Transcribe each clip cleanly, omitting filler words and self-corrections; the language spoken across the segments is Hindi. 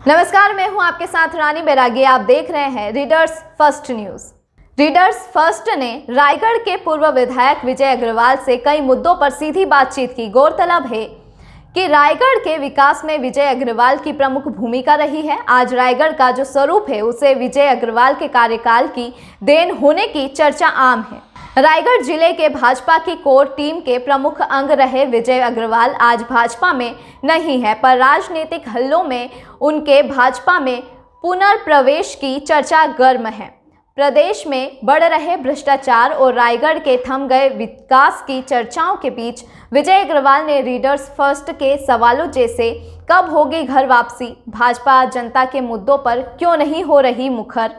नमस्कार, मैं हूं आपके साथ रानी बैरागी। आप देख रहे हैं readers first news. Readers first ने रायगढ़ के पूर्व विधायक विजय अग्रवाल से कई मुद्दों पर सीधी बातचीत की। गौरतलब है कि रायगढ़ के विकास में विजय अग्रवाल की प्रमुख भूमिका रही है। आज रायगढ़ का जो स्वरूप है उसे विजय अग्रवाल के कार्यकाल की देन होने की चर्चा आम है। रायगढ़ जिले के भाजपा की कोर टीम के प्रमुख अंग रहे विजय अग्रवाल आज भाजपा में नहीं है, पर राजनीतिक हल्लों में उनके भाजपा में पुनर्प्रवेश की चर्चा गर्म है। प्रदेश में बढ़ रहे भ्रष्टाचार और रायगढ़ के थम गए विकास की चर्चाओं के बीच विजय अग्रवाल ने रीडर्स फर्स्ट के सवालों जैसे कब होगी घर वापसी, भाजपा जनता के मुद्दों पर क्यों नहीं हो रही मुखर,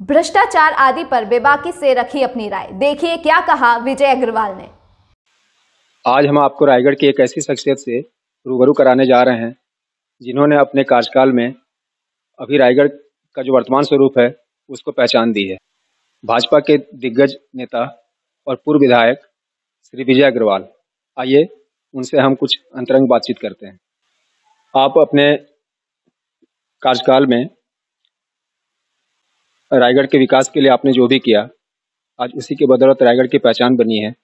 भ्रष्टाचार आदि पर बेबाकी से रखी अपनी राय। देखिए क्या कहा विजय अग्रवाल ने। आज हम आपको रायगढ़ की एक ऐसी शख्सियत से रूबरू कराने जा रहे हैं जिन्होंने अपने कार्यकाल में अभी रायगढ़ का जो वर्तमान स्वरूप है उसको पहचान दी है। भाजपा के दिग्गज नेता और पूर्व विधायक श्री विजय अग्रवाल, आइए उनसे हम कुछ अंतरंग बातचीत करते हैं। आप अपने कार्यकाल में रायगढ़ के विकास के लिए आपने जो भी किया, आज उसी के बदौलत रायगढ़ की पहचान बनी है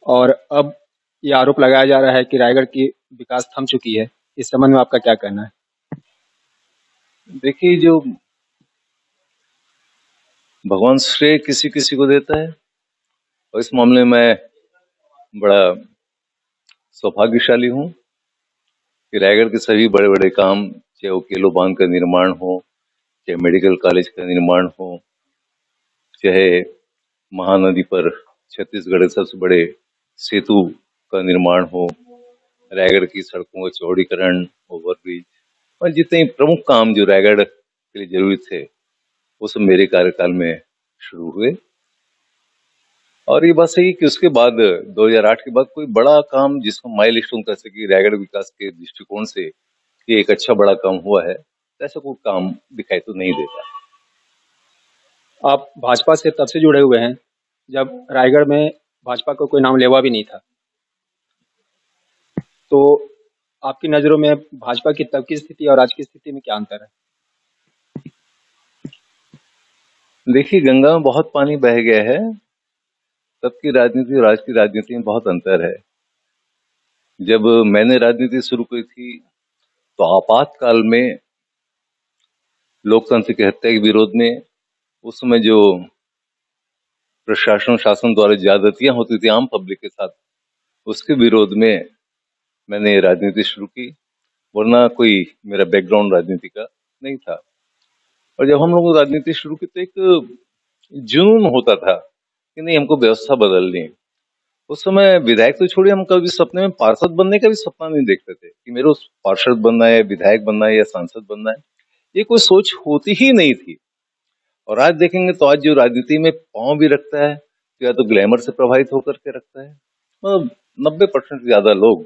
और अब ये आरोप लगाया जा रहा है कि रायगढ़ की विकास थम चुकी है। इस संबंध में आपका क्या कहना है? देखिए, जो भगवान श्रेय किसी किसी को देता है और इस मामले में बड़ा सौभाग्यशाली हूँ कि रायगढ़ के सभी बड़े बड़े काम, चाहे वो केलो बांध का निर्माण हो, चाहे मेडिकल कॉलेज का निर्माण हो, चाहे महानदी पर छत्तीसगढ़ के सबसे बड़े सेतु का निर्माण हो, रायगढ़ की सड़कों का चौड़ीकरण, ओवरब्रिज और जितने प्रमुख काम जो रायगढ़ के लिए जरूरी थे वो सब मेरे कार्यकाल में शुरू हुए। और ये बात सही कि उसके बाद 2008 के बाद कोई बड़ा काम जिसको माइलस्टोन कह सके रायगढ़ विकास के दृष्टिकोण से कि एक अच्छा बड़ा काम हुआ है, ऐसा कोई काम दिखाई तो नहीं देता। आप भाजपा से तब से जुड़े हुए हैं जब रायगढ़ में भाजपा का कोई नाम लेवा भी नहीं था, तो आपकी नज़रों में भाजपा की तब की स्थिति और आज की स्थिति में क्या अंतर है? देखिए, गंगा में बहुत पानी बह गया है। तब की राजनीति और आज की राजनीति में बहुत अंतर है। जब मैंने राजनीति शुरू की थी तो आपातकाल में लोकतंत्र की हत्या के विरोध में उस समय जो प्रशासन शासन द्वारा ज्यादतियां होती थी आम पब्लिक के साथ, उसके विरोध में मैंने राजनीति शुरू की, वरना कोई मेरा बैकग्राउंड राजनीति का नहीं था। और जब हम लोग राजनीति शुरू की तो एक जुनून होता था कि नहीं, हमको व्यवस्था बदलनी है। उस समय विधायक तो छोड़िए, हम कभी सपने में पार्षद बनने का भी सपना नहीं देखते थे कि मेरे उस पार्षद बनना है, विधायक बनना है या सांसद बनना है, ये कोई सोच होती ही नहीं थी। और आज देखेंगे तो आज जो राजनीति में पांव भी रखता है तो या तो ग्लैमर से प्रभावित होकर के रखता है, मतलब 90% ज्यादा लोग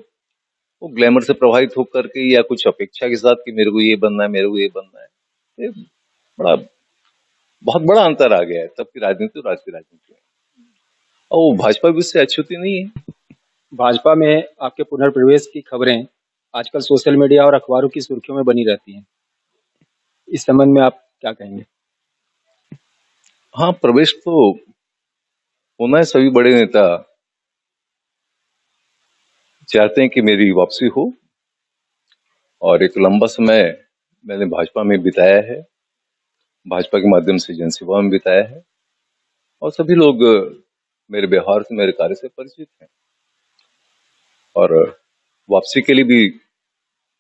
वो ग्लैमर से प्रभावित होकर के या कुछ अपेक्षा के साथ कि मेरे को ये बनना है, मेरे को ये बनना है। ये बहुत बड़ा अंतर आ गया है तब की राजनीति और आज की राजनीति में। और भाजपा भी उससे अछूती नहीं है। भाजपा में आपके पुनर्प्रवेश की खबरें आजकल सोशल मीडिया और अखबारों की सुर्खियों में बनी रहती हैं, इस संबंध में आप क्या कहेंगे? हाँ, प्रवेश तो होना है। सभी बड़े नेता चाहते हैं कि मेरी वापसी हो और एक लंबा समय मैंने भाजपा में बिताया है, भाजपा के माध्यम से जनसेवा में बिताया है और सभी लोग मेरे व्यवहार से, मेरे कार्य से परिचित हैं और वापसी के लिए भी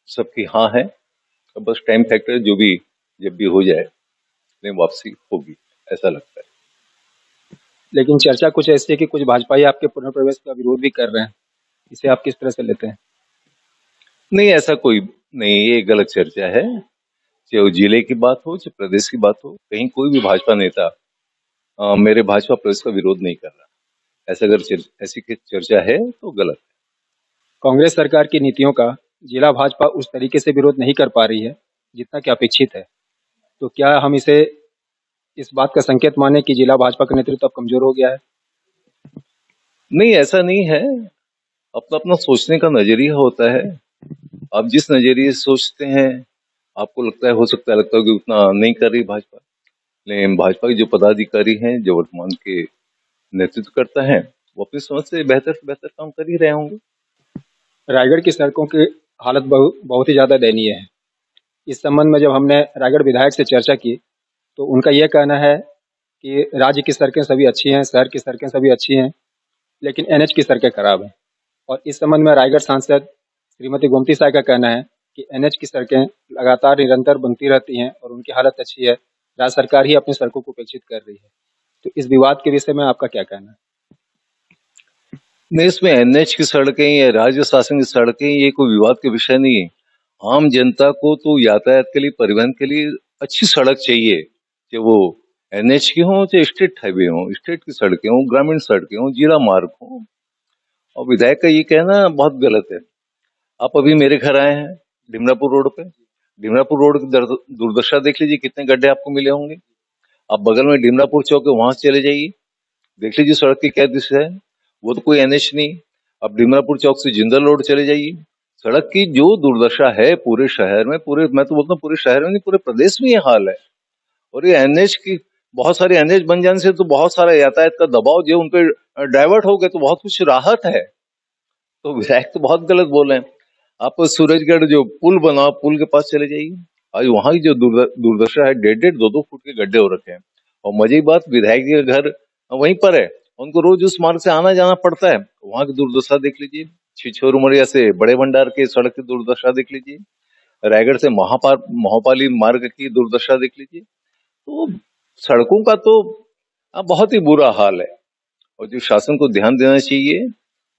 सबकी हाँ है। तो बस टाइम फैक्टर जो भी जब भी हो जाए लेकिन वापसी होगी, ऐसा लगता है। लेकिन चर्चा कुछ ऐसी है कि कुछ भाजपाई आपके पुनर्प्रवेश का विरोध भी कर रहे हैं, इसे आप किस तरह से लेते हैं? नहीं, ऐसा कोई नहीं, ये गलत चर्चा है। चाहे वो जिले की बात हो, चाहे प्रदेश की बात हो, कहीं कोई भी भाजपा नेता मेरे भाजपा प्रवेश का विरोध नहीं कर रहा। ऐसा अगर ऐसी चर्चा है तो गलत है। कांग्रेस सरकार की नीतियों का जिला भाजपा उस तरीके से विरोध नहीं कर पा रही है जितना कि अपेक्षित है, तो क्या हम इसे इस बात का संकेत माने कि जिला भाजपा का नेतृत्व अब कमजोर हो गया है? नहीं, ऐसा नहीं है। अपना अपना सोचने का नजरिया होता है। आप जिस नजरिए से सोचते हैं आपको लगता है, हो सकता है लगता है कि उतना नहीं कर रही भाजपा, लेकिन भाजपा के जो पदाधिकारी हैं, जो वर्तमान के नेतृत्व करता है, वो अपनी समझ से बेहतर काम कर ही रहे होंगे। रायगढ़ की सड़कों की हालत बहुत ही ज़्यादा दयनीय है। इस संबंध में जब हमने रायगढ़ विधायक से चर्चा की तो उनका यह कहना है कि राज्य की सड़कें सभी अच्छी हैं, शहर की सड़कें सभी अच्छी हैं, लेकिन एनएच की सड़कें खराब हैं। और इस संबंध में रायगढ़ सांसद श्रीमती गोमती साय का कहना है कि एनएच की सड़कें लगातार निरंतर बनती रहती हैं और उनकी हालत अच्छी है, राज्य सरकार ही अपनी सड़कों को उपेक्षित कर रही है। तो इस विवाद के विषय में आपका क्या कहना है? नहीं, इसमें एनएच की सड़कें या राज्य शासन की सड़कें ये कोई विवाद के विषय नहीं है। आम जनता को तो यातायात के लिए, परिवहन के लिए अच्छी सड़क चाहिए, चाहे वो एनएच की हो, चाहे स्टेट हाईवे हो, स्टेट की सड़कें हो, ग्रामीण सड़कें हो, जिला मार्ग हो। और विधायक का ये कहना बहुत गलत है। आप अभी मेरे घर आए हैं ढिमरापुर रोड पे, ढिमरापुर रोड की दुर्दशा देख लीजिए, कितने गड्ढे आपको मिले होंगे। आप बगल में ढिमरापुर चौक है, वहां से चले जाइए, देख लीजिए सड़क की क्या दिशा है, वो तो कोई एनएच नहीं। अब ढिमरापुर चौक से जिंदल रोड चले जाइए, सड़क की जो दुर्दशा है पूरे शहर में, पूरे, मैं तो बोलता हूँ पूरे शहर में नहीं, पूरे प्रदेश में ये हाल है। और ये एनएच की, बहुत सारे एनएच बन जाने से तो बहुत सारा यातायात का दबाव जो उन पर डाइवर्ट हो गए तो बहुत कुछ राहत है। तो विधायक तो बहुत गलत बोल रहे हैं। आप सूरजगढ़ जो पुल बना, पुल के पास चले जाइए, आज वहां की जो दुर्दशा है, 1.5-2 फुट के गड्ढे हो रखे हैं। और मजे की बात, विधायक जी का घर वहीं पर है, उनको रोज उस मार्ग से आना जाना पड़ता है। वहां की दुर्दशा देख लीजिए, छिछोर उमरिया से बड़े भंडार के सड़क की दुर्दशा देख लीजिए, रायगढ़ से महापाली मार्ग की दुर्दशा देख लीजिए। तो सड़कों का तो बहुत ही बुरा हाल है। और जो शासन को ध्यान देना चाहिए,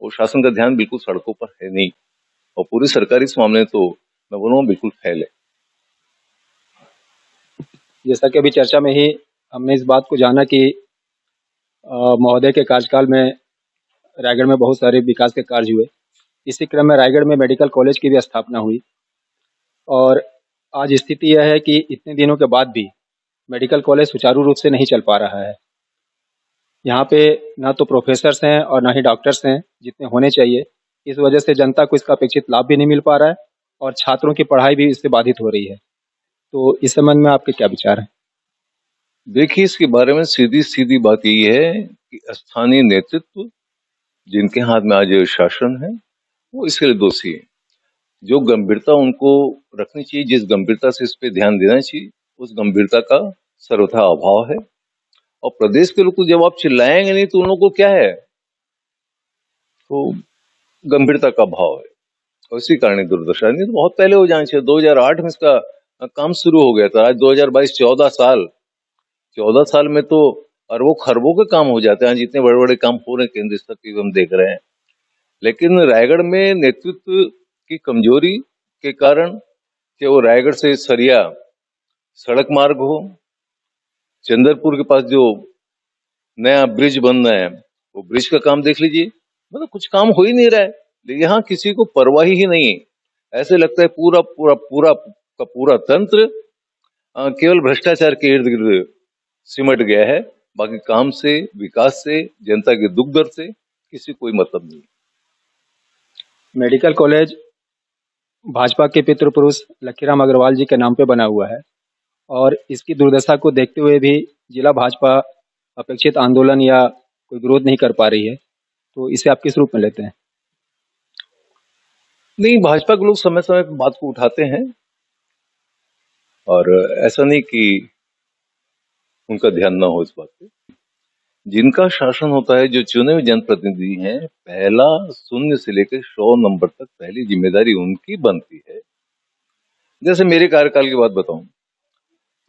वो शासन का ध्यान बिल्कुल सड़कों पर है नहीं, और पूरी सरकार इस मामले में तो मैं बोलूँ बिल्कुल फेल है। जैसा कि अभी चर्चा में ही हमने इस बात को जाना कि महोदय के कार्यकाल में रायगढ़ में बहुत सारे विकास के कार्य हुए। इसी क्रम में रायगढ़ में मेडिकल कॉलेज की भी स्थापना हुई, और आज स्थिति यह है कि इतने दिनों के बाद भी मेडिकल कॉलेज सुचारू रूप से नहीं चल पा रहा है। यहाँ पे ना तो प्रोफेसर्स हैं और ना ही डॉक्टर्स हैं जितने होने चाहिए। इस वजह से जनता को इसका अपेक्षित लाभ भी नहीं मिल पा रहा है और छात्रों की पढ़ाई भी इससे बाधित हो रही है। तो इस संबंध में आपके क्या विचार हैं? देखिए, इसके बारे में सीधी सीधी बात यही है कि स्थानीय नेतृत्व, जिनके हाथ में आज शासन है, वो इसके लिए दोषी है। जो गंभीरता उनको रखनी चाहिए, जिस गंभीरता से इस पे ध्यान देना चाहिए, उस गंभीरता का सर्वथा अभाव है। और प्रदेश के लोग को जब आप चिल्लाएंगे नहीं तो उन लोगों को क्या है, तो गंभीरता का अभाव है, और इसी कारण दुर्दशा। नहीं तो बहुत पहले हो जाना चाहिए, 2008 में इसका काम शुरू हो गया था। आज 2022, 14 साल में तो अरबों खरबों के काम हो जाते हैं। जितने बड़े बड़े काम हो रहे हैं केंद्र स्तर के हम देख रहे हैं, लेकिन रायगढ़ में नेतृत्व की कमजोरी के कारण, कि वो रायगढ़ से सरिया सड़क मार्ग हो, चंद्रपुर के पास जो नया ब्रिज बन रहा है, वो ब्रिज का काम देख लीजिए, मतलब कुछ काम हो ही नहीं रहा है। लेकिन यहाँ किसी को परवाह ही नहीं है। ऐसे लगता है पूरा पूरा पूरा का पूरा तंत्र केवल भ्रष्टाचार के इर्द गिर्द सिमट गया है। बाकी काम से, विकास से, जनता के दुख दर्द से किसी कोई मतलब नहीं। मेडिकल कॉलेज भाजपा के पितृ पुरुष लखीराम अग्रवाल जी के नाम पे बना हुआ है, और इसकी दुर्दशा को देखते हुए भी जिला भाजपा अपेक्षित आंदोलन या कोई विरोध नहीं कर पा रही है। तो इसे आप किस रूप में लेते हैं? नहीं, भाजपा के लोग समय समय पर बात को उठाते हैं, और ऐसा नहीं कि उनका ध्यान ना हो इस बात पे। जिनका शासन होता है, जो चुने हुए जनप्रतिनिधि हैं, पहला 0 से लेकर 100 नंबर तक पहली जिम्मेदारी उनकी बनती है। जैसे मेरे कार्यकाल की बात बताऊं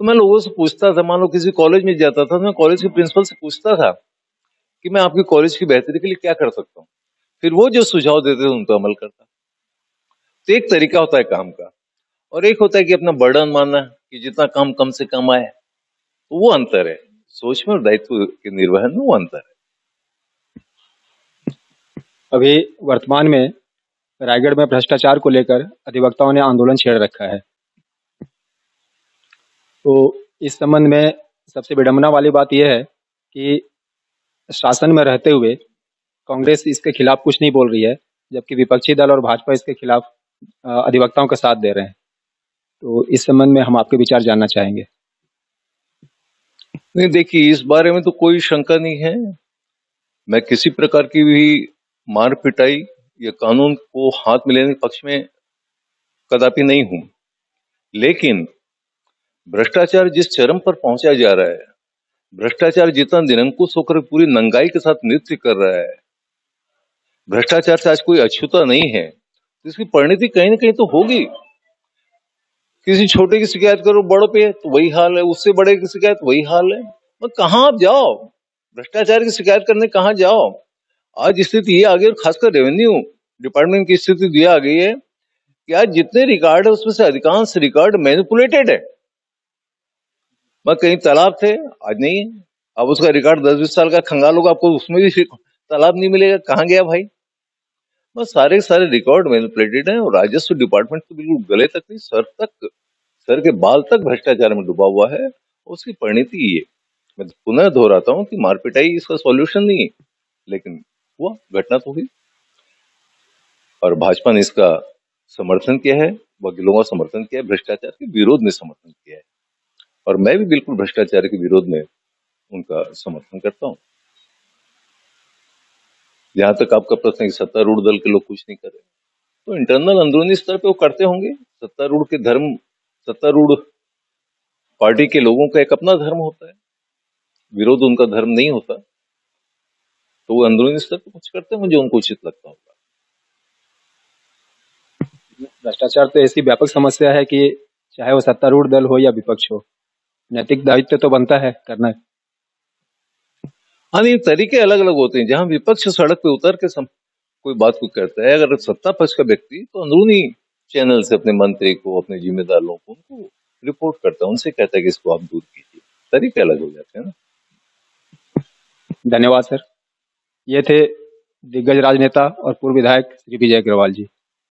तो मैं लोगों से पूछता था, मान लो किसी कॉलेज में जाता था, मैं कॉलेज के प्रिंसिपल से पूछता था कि मैं आपके कॉलेज की बेहतरी के लिए क्या कर सकता हूँ। फिर वो जो सुझाव देते थे उन पर अमल करता। तो एक तरीका होता है काम का, और एक होता है कि अपना बर्डन मानना कि जितना काम कम से कम आए। तो वो अंतर है सोच में और दायित्व के निर्वहन में, वो अंतर है। अभी वर्तमान में रायगढ़ में भ्रष्टाचार को लेकर अधिवक्ताओं ने आंदोलन छेड़ रखा है। तो इस संबंध में सबसे विडंबना वाली बात यह है कि शासन में रहते हुए कांग्रेस इसके खिलाफ कुछ नहीं बोल रही है, जबकि विपक्षी दल और भाजपा इसके खिलाफ अधिवक्ताओं का साथ दे रहे हैं। तो इस संबंध में हम आपके विचार जानना चाहेंगे। नहीं, देखिए, इस बारे में तो कोई शंका नहीं है। मैं किसी प्रकार की भी मार पिटाई या कानून को हाथ में लेने के पक्ष में कदापि नहीं हूं, लेकिन भ्रष्टाचार जिस चरम पर पहुंचा जा रहा है, भ्रष्टाचार जितना निरंकुश होकर पूरी नंगाई के साथ नृत्य कर रहा है, भ्रष्टाचार से आज कोई अछूता नहीं है, तो इसकी परिणति कहीं ना कहीं तो होगी। किसी छोटे की शिकायत करो बड़ों पे तो वही हाल है, उससे बड़े की शिकायत वही हाल है। तो कहां आप जाओ, भ्रष्टाचार की शिकायत करने कहां जाओ। आज स्थिति ये आ गई, और खासकर रेवेन्यू डिपार्टमेंट की स्थिति ये आ गई है कि आज जितने रिकॉर्ड है उसमें से अधिकांश रिकॉर्ड मैनिपुलेटेड है। मैं कहीं तालाब थे, आज नहीं है। अब उसका रिकॉर्ड 10-20 साल का खंगालोगे, आपको उसमें भी तालाब नहीं मिलेगा। कहां गया भाई? बस सारे सारे रिकॉर्ड मैनिपुलेटेड है, और राजस्व डिपार्टमेंट तो बिल्कुल गले तक नहीं, सर के बाल तक भ्रष्टाचार में डूबा हुआ है। उसकी परिणति ये, मैं पुनः दोहराता हूं कि मारपिटाई इसका सॉल्यूशन नहीं है, लेकिन हुआ, घटना तो हुई, और भाजपा ने इसका समर्थन किया है, वकीलों का समर्थन किया है, भ्रष्टाचार के विरोध में समर्थन किया है, और मैं भी बिल्कुल भ्रष्टाचार के विरोध में उनका समर्थन करता हूं। जहां तक आपका प्रश्न है कि सत्तारूढ़ दल के लोग कुछ नहीं कर रहे, तो इंटरनल अंदरूनी स्तर पे वो करते होंगे। सत्तारूढ़ पार्टी के लोगों का एक अपना धर्म होता है, विरोध उनका धर्म नहीं होता, तो वो अंदरूनी स्तर पे कुछ करते हैं जो उनको उचित लगता होगा। भ्रष्टाचार तो ऐसी व्यापक समस्या है कि चाहे वो सत्तारूढ़ दल हो या विपक्ष हो, नैतिक दायित्व तो बनता है करना। हाँ, नहीं, तरीके अलग अलग होते हैं। जहां विपक्ष सड़क पे उतर के कोई बात को करता है, अगर सत्ता पक्ष का व्यक्ति तो अंदरूनी चैनल से अपने मंत्री को, अपने जिम्मेदार लोगों को उनको रिपोर्ट करता है, उनसे कहता है कि इसको आप दूर कीजिए। तरीके अलग हो जाते हैं ना। धन्यवाद सर। ये थे दिग्गज राजनेता और पूर्व विधायक श्री विजय अग्रवाल जी।